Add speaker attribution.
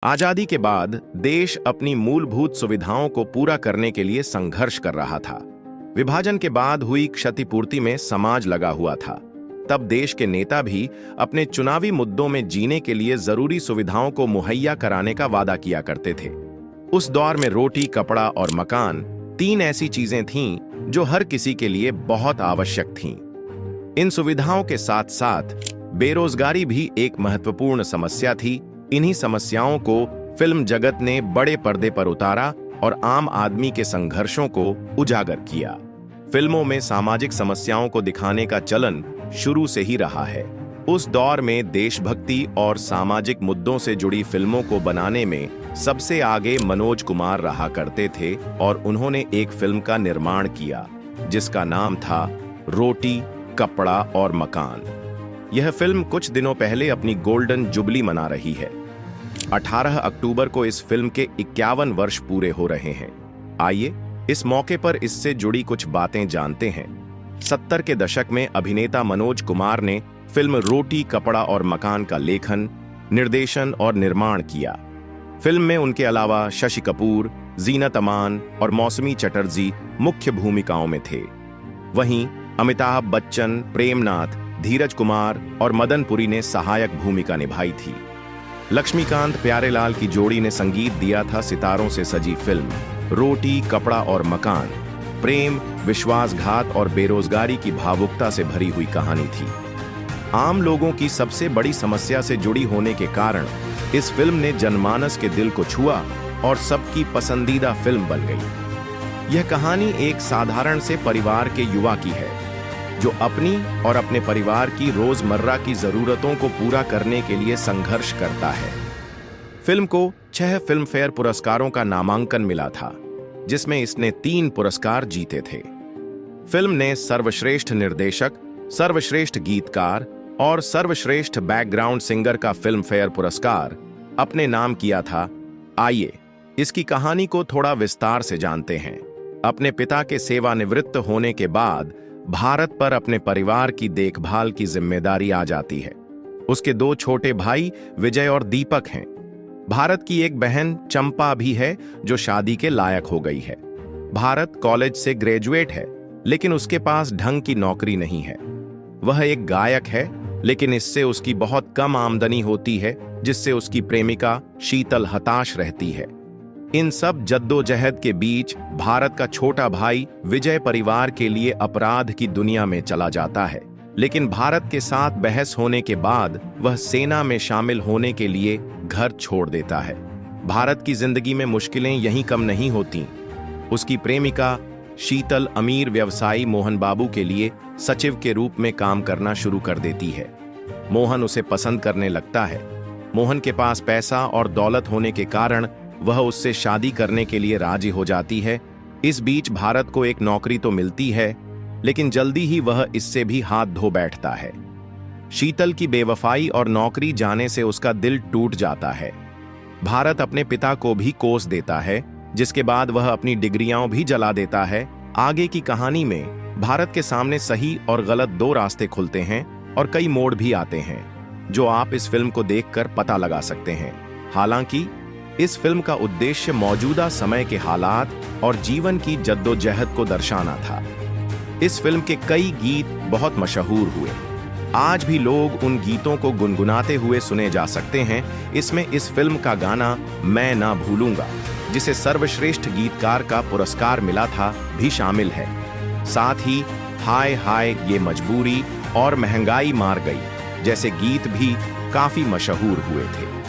Speaker 1: आजादी के बाद देश अपनी मूलभूत सुविधाओं को पूरा करने के लिए संघर्ष कर रहा था। विभाजन के बाद हुई क्षतिपूर्ति में समाज लगा हुआ था। तब देश के नेता भी अपने चुनावी मुद्दों में जीने के लिए जरूरी सुविधाओं को मुहैया कराने का वादा किया करते थे। उस दौर में रोटी, कपड़ा और मकान तीन ऐसी चीजें थीं जो हर किसी के लिए बहुत आवश्यक थीं। इन सुविधाओं के साथ साथ बेरोजगारी भी एक महत्वपूर्ण समस्या थी। इन्हीं समस्याओं को फिल्म जगत ने बड़े पर्दे पर उतारा और आम आदमी के संघर्षों को उजागर किया। फिल्मों में सामाजिक समस्याओं को दिखाने का चलन शुरू से ही रहा है। उस दौर में देशभक्ति और सामाजिक मुद्दों से जुड़ी फिल्मों को बनाने में सबसे आगे मनोज कुमार रहा करते थे और उन्होंने एक फिल्म का निर्माण किया जिसका नाम था रोटी, कपड़ा और मकान। यह फिल्म कुछ दिनों पहले अपनी गोल्डन जुबली मना रही है। 18 अक्टूबर को इस फिल्म के 51 वर्ष पूरे हो रहे हैं। आइए इस मौके पर इससे जुड़ी कुछ बातें जानते हैं। 70 के दशक में अभिनेता मनोज कुमार ने फिल्म रोटी, कपड़ा और मकान का लेखन, निर्देशन और निर्माण किया। फिल्म में उनके अलावा शशि कपूर, जीनत अमान और मौसमी चटर्जी मुख्य भूमिकाओं में थे। वहीं अमिताभ बच्चन, प्रेमनाथ, धीरज कुमार और मदन पुरी ने सहायक भूमिका निभाई थी। लक्ष्मीकांत प्यारेलाल की जोड़ी ने संगीत दिया था। सितारों से सजी फिल्म रोटी, कपड़ा और मकान प्रेम, विश्वासघात और बेरोजगारी की भावुकता से भरी हुई कहानी थी। आम लोगों की सबसे बड़ी समस्या से जुड़ी होने के कारण इस फिल्म ने जनमानस के दिल को छुआ और सबकी पसंदीदा फिल्म बन गई। यह कहानी एक साधारण से परिवार के युवा की है जो अपनी और अपने परिवार की रोजमर्रा की जरूरतों को पूरा करने के लिए संघर्ष करता है। फिल्म को 6 फिल्मफेयर पुरस्कारों का नामांकन मिला था जिसमें इसने 3 पुरस्कार जीते थे। फिल्म ने सर्वश्रेष्ठ निर्देशक, सर्वश्रेष्ठ गीतकार और सर्वश्रेष्ठ बैकग्राउंड सिंगर का फिल्मफेयर पुरस्कार अपने नाम किया था। आइए इसकी कहानी को थोड़ा विस्तार से जानते हैं। अपने पिता के सेवानिवृत्त होने के बाद भारत पर अपने परिवार की देखभाल की जिम्मेदारी आ जाती है। उसके 2 छोटे भाई विजय और दीपक हैं। भारत की एक बहन चंपा भी है जो शादी के लायक हो गई है। भारत कॉलेज से ग्रेजुएट है लेकिन उसके पास ढंग की नौकरी नहीं है। वह एक गायक है लेकिन इससे उसकी बहुत कम आमदनी होती है जिससे उसकी प्रेमिका शीतल हताश रहती है। इन सब जद्दोजहद के बीच भारत का छोटा भाई विजय परिवार के लिए अपराध की दुनिया में चला जाता है, लेकिन भारत के साथ बहस होने के बाद वह सेना में शामिल होने के लिए घर छोड़ देता है। भारत की जिंदगी में मुश्किलें यहीं कम नहीं होती। उसकी प्रेमिका शीतल अमीर व्यवसायी मोहन बाबू के लिए सचिव के रूप में काम करना शुरू कर देती है। मोहन उसे पसंद करने लगता है। मोहन के पास पैसा और दौलत होने के कारण वह उससे शादी करने के लिए राजी हो जाती है। इस बीच भारत को एक नौकरी तो मिलती है लेकिन जल्दी ही वह इससे भी हाथ धो बैठता है। शीतल की बेवफाई और नौकरी जाने से उसका दिल टूट जाता है। भारत अपने पिता को भी कोस देता है जिसके बाद वह अपनी डिग्रियां भी जला देता है। आगे की कहानी में भारत के सामने सही और गलत 2 रास्ते खुलते हैं और कई मोड़ भी आते हैं जो आप इस फिल्म को देखकर पता लगा सकते हैं। हालांकि इस फिल्म का उद्देश्य मौजूदा समय के हालात और जीवन की जद्दोजहद को दर्शाना था। इस फिल्म के कई गीत बहुत मशहूर हुए। आज भी लोग उन गीतों को गुनगुनाते हुए सुने जा सकते हैं। इसमें इस फिल्म का गाना मैं ना भूलूंगा जिसे सर्वश्रेष्ठ गीतकार का पुरस्कार मिला था भी शामिल है। साथ ही हाय हाय ये मजबूरी और महंगाई मार गई जैसे गीत भी काफी मशहूर हुए थे।